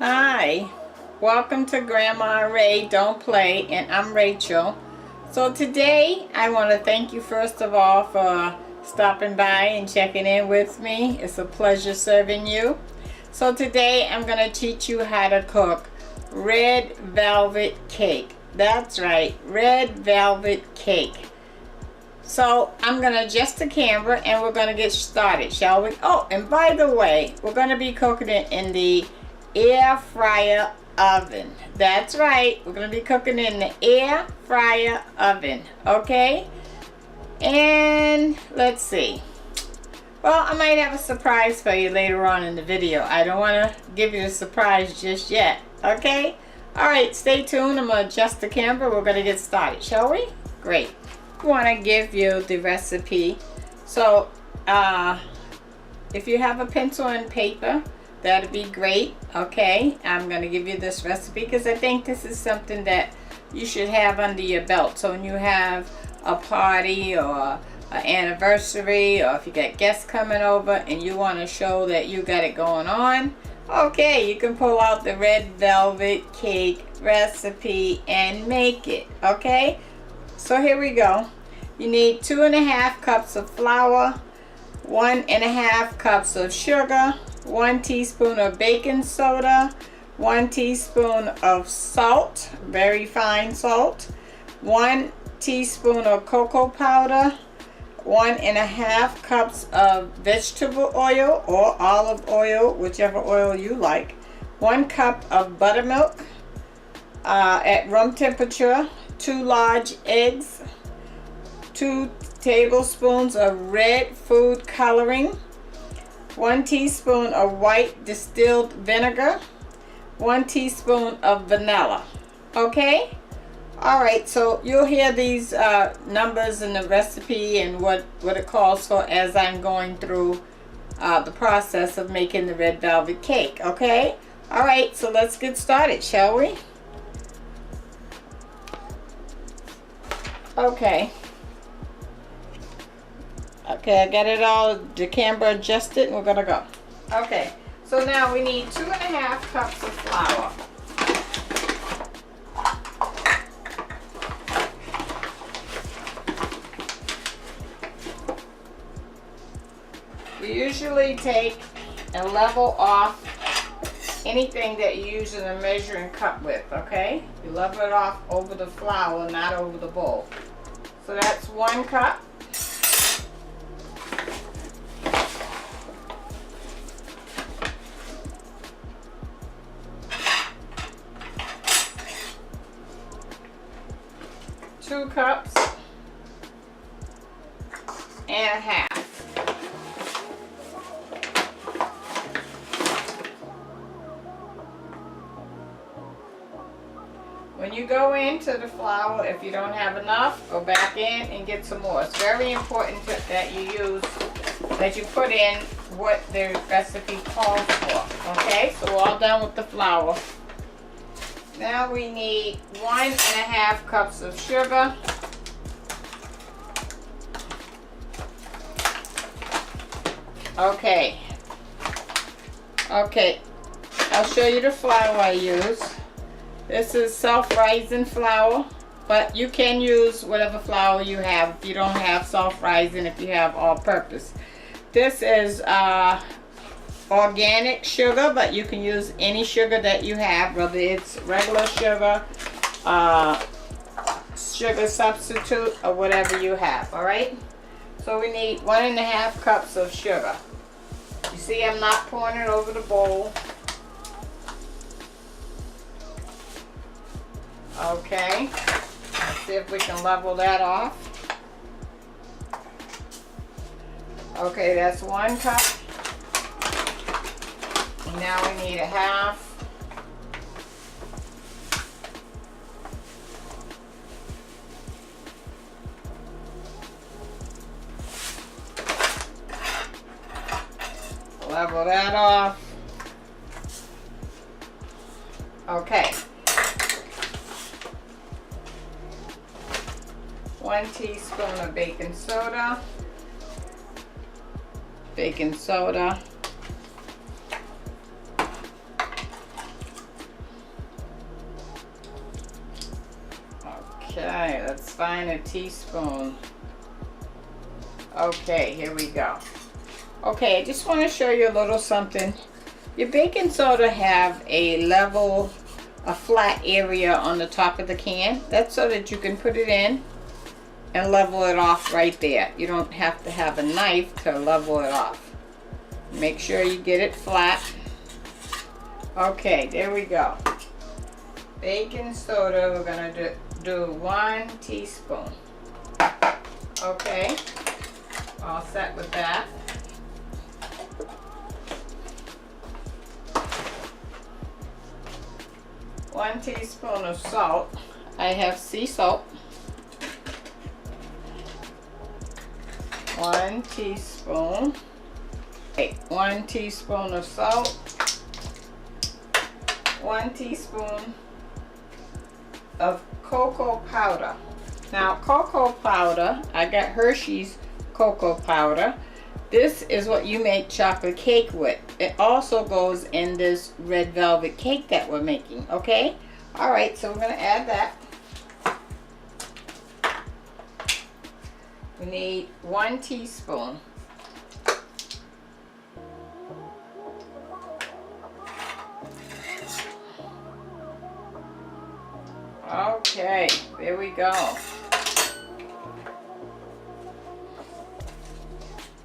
Hi, welcome to Grandma Ray Don't Play, and I'm Rachel. So today I want to thank you first of all for stopping by and checking in with me. It's a pleasure serving you. So today I'm going to teach you how to cook red velvet cake. That's right, red velvet cake. So I'm going to adjust the camera and we're going to get started, shall we? Oh, and by the way, we're going to be cooking it in the air fryer oven. That's right, we're going to be cooking in the air fryer oven, okay? And let's see. Well, I might have a surprise for you later on in the video. I don't want to give you a surprise just yet, okay? Alright, stay tuned. I'm going to adjust the camera. We're going to get started, shall we? Great. I want to give you the recipe. So, if you have a pencil and paper, that'd be great, okay? I'm going to give you this recipe because I think this is something that you should have under your belt. So when you have a party or an anniversary, or if you got guests coming over and you want to show that you got it going on, okay, you can pull out the red velvet cake recipe and make it, okay? So here we go. You need 2.5 cups of flour, 1.5 cups of sugar, 1 teaspoon of baking soda, 1 teaspoon of salt, very fine salt, 1 teaspoon of cocoa powder, 1.5 cups of vegetable oil or olive oil, whichever oil you like, 1 cup of buttermilk at room temperature, 2 large eggs, 2 tablespoons of red food coloring, 1 teaspoon of white distilled vinegar, 1 teaspoon of vanilla. Okay? Alright, so you'll hear these numbers in the recipe and what it calls for as I'm going through the process of making the red velvet cake. Okay? Alright, so let's get started, shall we? Okay. Okay, I got it all, the camera adjusted, and we're gonna go. Okay, so now we need 2.5 cups of flour. We usually take and level off anything that you use in a measuring cup with, okay? You level it off over the flour, not over the bowl. So that's 1 cup. Two cups and a half. When you go into the flour, if you don't have enough, go back in and get some more. It's very important that you put in what the recipe calls for. Okay, so we're all done with the flour. Now we need 1.5 cups of sugar. Okay. Okay. I'll show you the flour I use. This is self-rising flour, but you can use whatever flour you have if you don't have self-rising, if you have all-purpose. This is organic sugar, but you can use any sugar that you have, whether it's regular sugar, sugar substitute, or whatever you have. All right, so we need 1.5 cups of sugar. You see, I'm not pouring it over the bowl. Okay, let's see if we can level that off. Okay, that's 1 cup. Now we need a half. Level that off. Okay. 1 teaspoon of baking soda. Baking soda. Okay, let's find a teaspoon. Okay, here we go. Okay, I just want to show you a little something. Your baking soda have a flat area on the top of the can. That's so that you can put it in and level it off right there. You don't have to have a knife to level it off. Make sure you get it flat. Okay, there we go. Baking soda, we're gonna do 1 teaspoon. Okay, all set with that. One teaspoon of salt. I have sea salt. 1 teaspoon. Okay, 1 teaspoon of salt. 1 teaspoon of cocoa powder. Now, cocoa powder, I got Hershey's cocoa powder. This is what you make chocolate cake with. It also goes in this red velvet cake that we're making, okay? All right, so we're gonna add that. We need 1 teaspoon. Okay, there we go.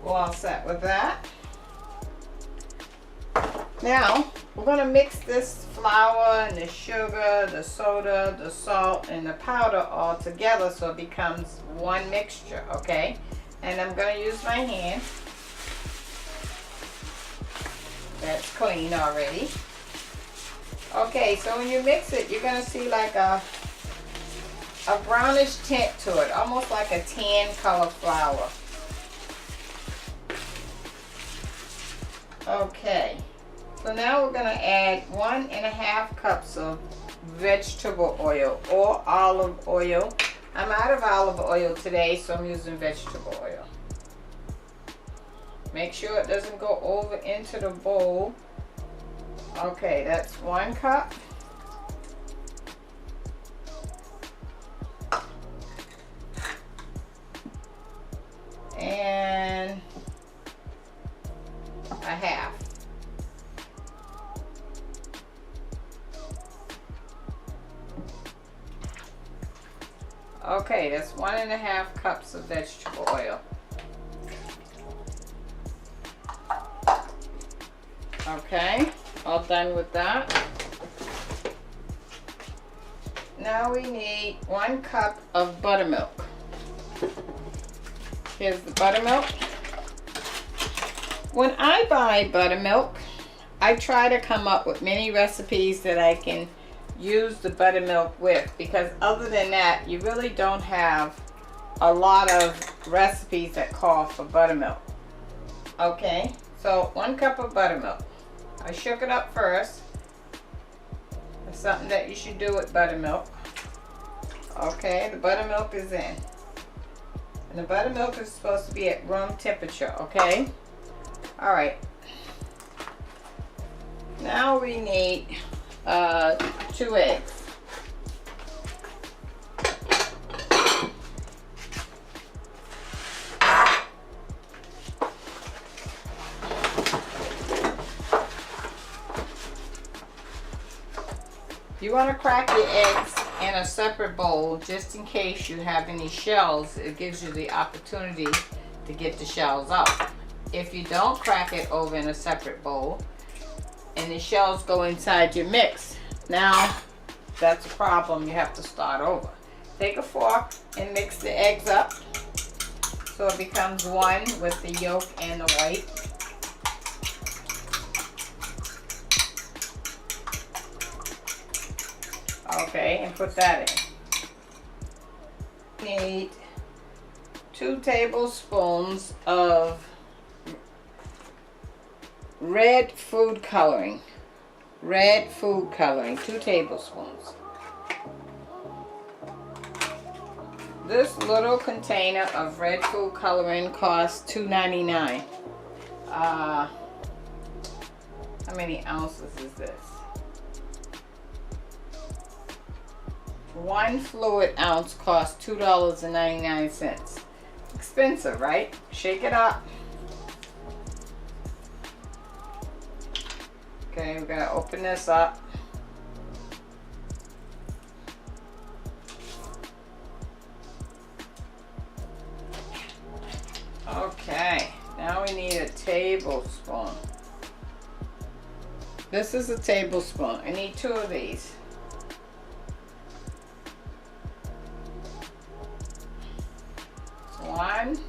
We're all set with that. Now, we're going to mix this flour and the sugar, the soda, the salt, and the powder all together so it becomes one mixture, okay? And I'm going to use my hand. That's clean already. Okay, so when you mix it, you're going to see like a brownish tint to it, almost like a tan color flour. Okay, so now we're going to add 1.5 cups of vegetable oil or olive oil. I'm out of olive oil today, so I'm using vegetable oil. Make sure it doesn't go over into the bowl. Okay, that's 1 cup. And a half. Okay, that's 1.5 cups of vegetable oil. Okay, all done with that. Now we need 1 cup of buttermilk. Here's the buttermilk. When I buy buttermilk, I try to come up with many recipes that I can use the buttermilk with, because other than that, you really don't have a lot of recipes that call for buttermilk. Okay, so 1 cup of buttermilk. I shook it up first. That's something that you should do with buttermilk. Okay, the buttermilk is in. And the buttermilk is supposed to be at room temperature, okay? All right. Now we need 2 eggs. You want to crack your eggs in a separate bowl just in case you have any shells. It gives you the opportunity to get the shells out. If you don't crack it over in a separate bowl and the shells go inside your mix, now that's a problem. You have to start over. Take a fork and mix the eggs up so it becomes one with the yolk and the white. Okay, and put that in. Need 2 tablespoons of red food coloring. Red food coloring, 2 tablespoons. This little container of red food coloring costs $2.99. How many ounces is this? one fluid ounce costs $2.99. Expensive, right? Shake it up. Okay, we're gonna open this up. Okay, now we need a tablespoon. This is a tablespoon. I need 2 of these. One.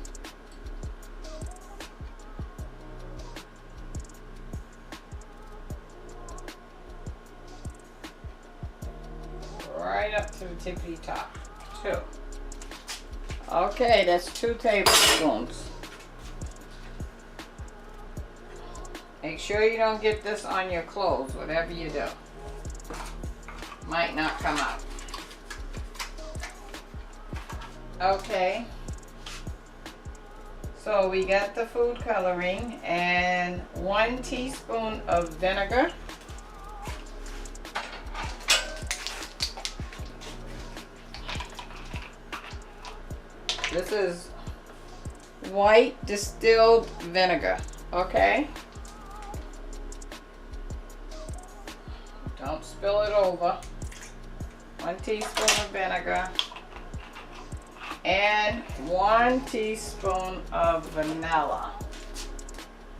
Right up to the tippity top. 2. Okay, that's 2 tablespoons. Make sure you don't get this on your clothes, whatever you do. Might not come out. Okay. So we got the food coloring and 1 teaspoon of vinegar. This is white distilled vinegar, okay? Don't spill it over. 1 teaspoon of vinegar. And 1 teaspoon of vanilla.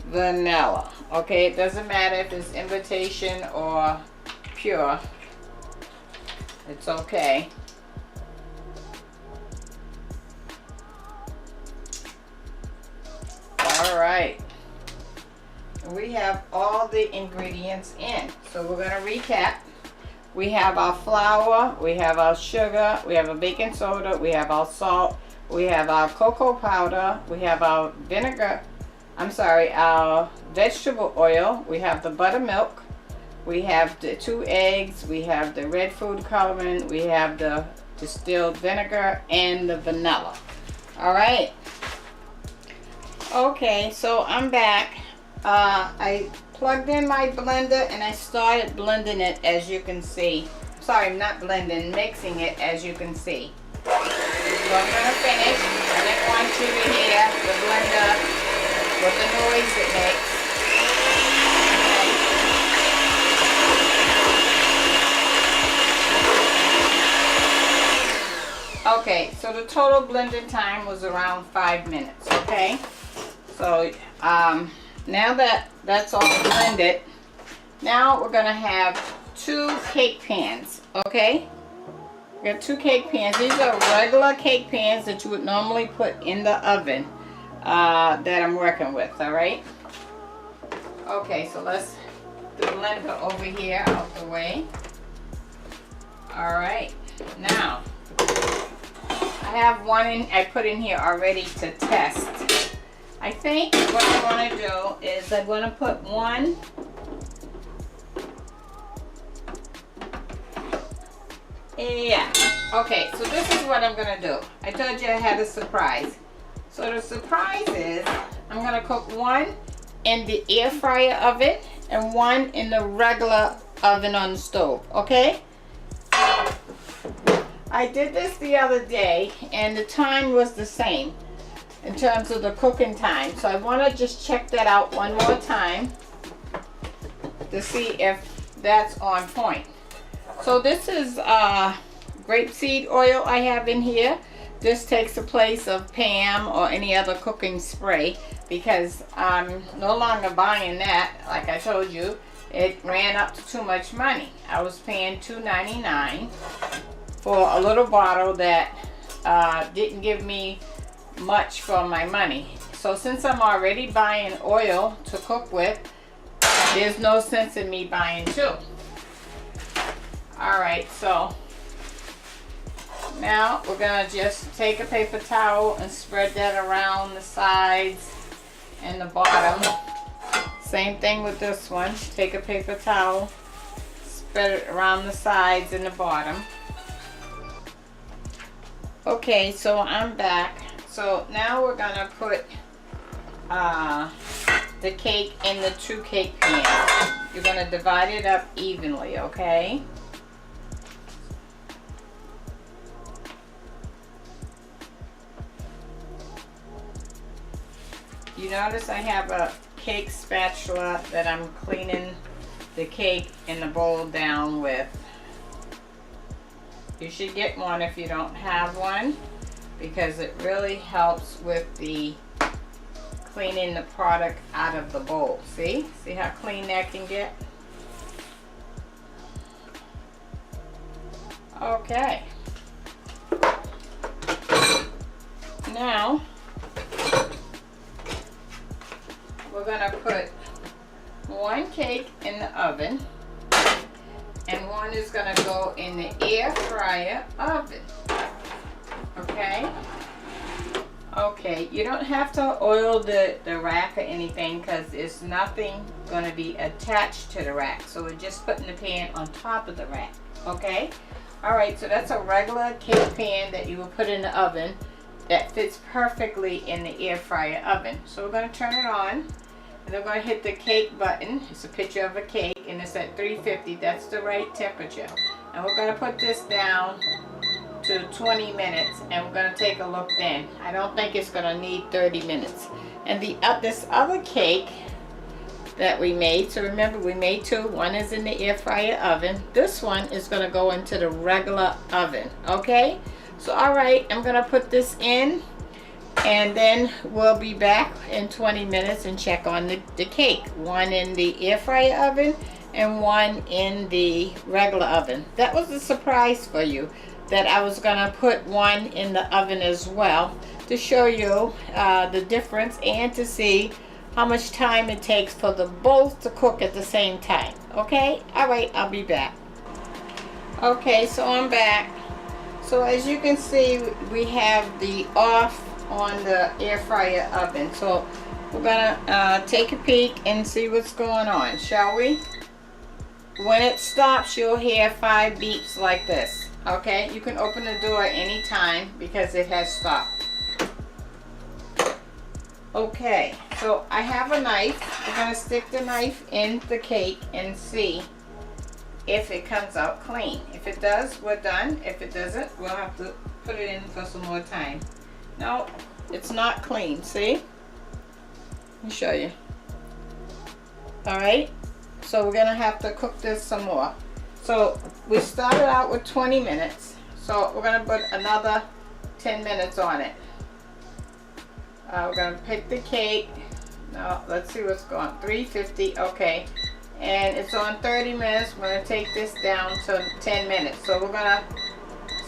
Vanilla. Okay, it doesn't matter if it's imitation or pure. It's okay. Alright. We have all the ingredients in. So we're going to recap. We have our flour, we have our sugar, we have a baking soda, we have our salt, we have our cocoa powder, we have our vinegar, our vegetable oil, we have the buttermilk, we have the 2 eggs, we have the red food coloring, we have the distilled vinegar, and the vanilla. Alright. Okay, so I'm back. I plugged in my blender and I started blending it, as you can see. Sorry, not blending, mixing it, as you can see. So I'm going to finish. I didn't want you to hear the blender with the noise it makes. Okay, so the total blending time was around 5 minutes, okay? So, now that that's all blended, now we're going to have 2 cake pans, okay? We got 2 cake pans. These are regular cake pans that you would normally put in the oven that I'm working with, all right? Okay, so let's the blender over here out the way. All right, now I have one I put in here already to test. I think what I want to do is I'm going to put one okay, so this is what I'm going to do. I told you I had a surprise. So the surprise is I'm going to cook one in the air fryer oven and one in the regular oven on the stove, okay? I did this the other day and the time was the same in terms of the cooking time. So I want to just check that out one more time to see if that's on point. So this is grapeseed oil I have in here. This takes the place of Pam or any other cooking spray because I'm no longer buying that. Like I told you, it ran up to too much money. I was paying $2.99 for a little bottle that didn't give me much for my money. So since I'm already buying oil to cook with, there's no sense in me buying 2. Alright, so now we're going to just take a paper towel and spread that around the sides and the bottom. Same thing with this one. Take a paper towel, spread it around the sides and the bottom. Okay, so I'm back. So now we're going to put the cake in the 2 cake pans. You're going to divide it up evenly, okay? You notice I have a cake spatula that I'm cleaning the cake in the bowl down with. You should get one if you don't have one, because it really helps with the cleaning the product out of the bowl. See how clean that can get? Okay. Now we're gonna put one cake in the oven and one is gonna go in the air fryer oven. Okay? Okay, you don't have to oil the rack or anything, because there's nothing going to be attached to the rack. So we're just putting the pan on top of the rack. Okay? Alright, so that's a regular cake pan that you will put in the oven that fits perfectly in the air fryer oven. So we're going to turn it on, and we're going to hit the cake button. It's a picture of a cake, and it's at 350. That's the right temperature. And we're going to put this down to 20 minutes, and we're going to take a look then. I don't think it's going to need 30 minutes. And this other cake that we made, so remember we made two. One is in the air fryer oven. This one is going to go into the regular oven. Okay? So alright, I'm going to put this in, and then we'll be back in 20 minutes and check on the cake. One in the air fryer oven and one in the regular oven. That was a surprise for you, that I was going to put one in the oven as well, to show you the difference and to see how much time it takes for the both to cook at the same time. Okay? Alright, I'll be back. Okay, so I'm back. So as you can see, we have the off on the air fryer oven. So we're going to take a peek and see what's going on, shall we? When it stops, you'll hear 5 beeps like this. Okay, you can open the door anytime because it has stopped. Okay, so I have a knife. We're going to stick the knife in the cake and see if it comes out clean. If it does, we're done. If it doesn't, we'll have to put it in for some more time. No, it's not clean. See? Let me show you. Alright, so we're going to have to cook this some more. So we started out with 20 minutes. So we're going to put another 10 minutes on it. We're going to pick the cake. Now let's see what's going on. 350, okay. And it's on 30 minutes. We're going to take this down to 10 minutes. So we're going to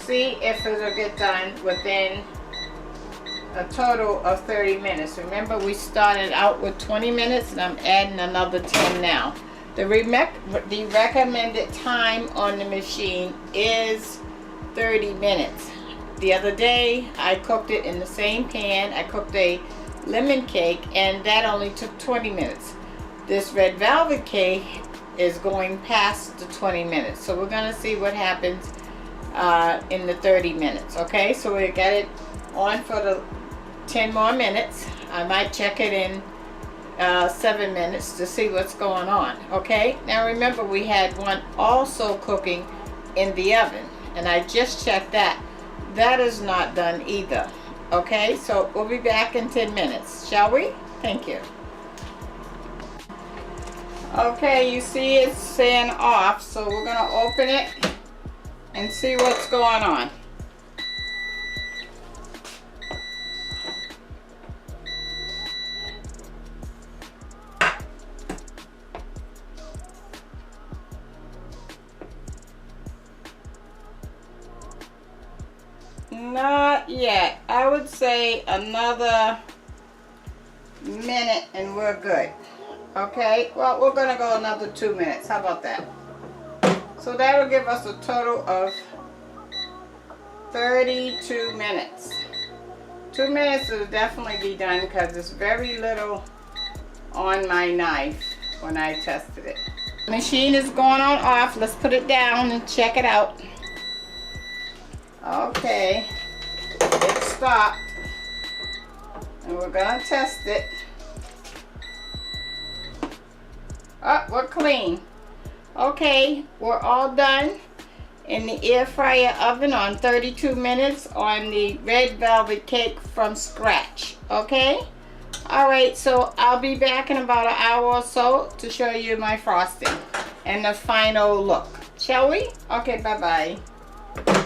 see if it'll get done within a total of 30 minutes. Remember, we started out with 20 minutes and I'm adding another 10 now. The recommended time on the machine is 30 minutes. The other day, I cooked it in the same pan. I cooked a lemon cake, and that only took 20 minutes. This red velvet cake is going past the 20 minutes. So we're going to see what happens in the 30 minutes. Okay, so we got it on for the 10 more minutes. I might check it in 7 minutes to see what's going on. Okay, now remember, we had one also cooking in the oven, and I just checked that. That is not done either. Okay, so we'll be back in 10 minutes, shall we? Thank you. Okay, you see it's saying off, so we're going to open it and see what's going on. Not yet. I would say another minute and we're good. Okay, well, we're going to go another 2 minutes. How about that? So that will give us a total of 32 minutes. 2 minutes will definitely be done because there's very little on my knife when I tested it. Machine is going on off. Let's put it down and check it out. Okay, it stopped, and we're going to test it. Oh, we're clean. Okay, we're all done in the air fryer oven on 32 minutes on the red velvet cake from scratch. Okay, Alright, so I'll be back in about an hour or so to show you my frosting and the final look. Shall we? Okay, bye-bye.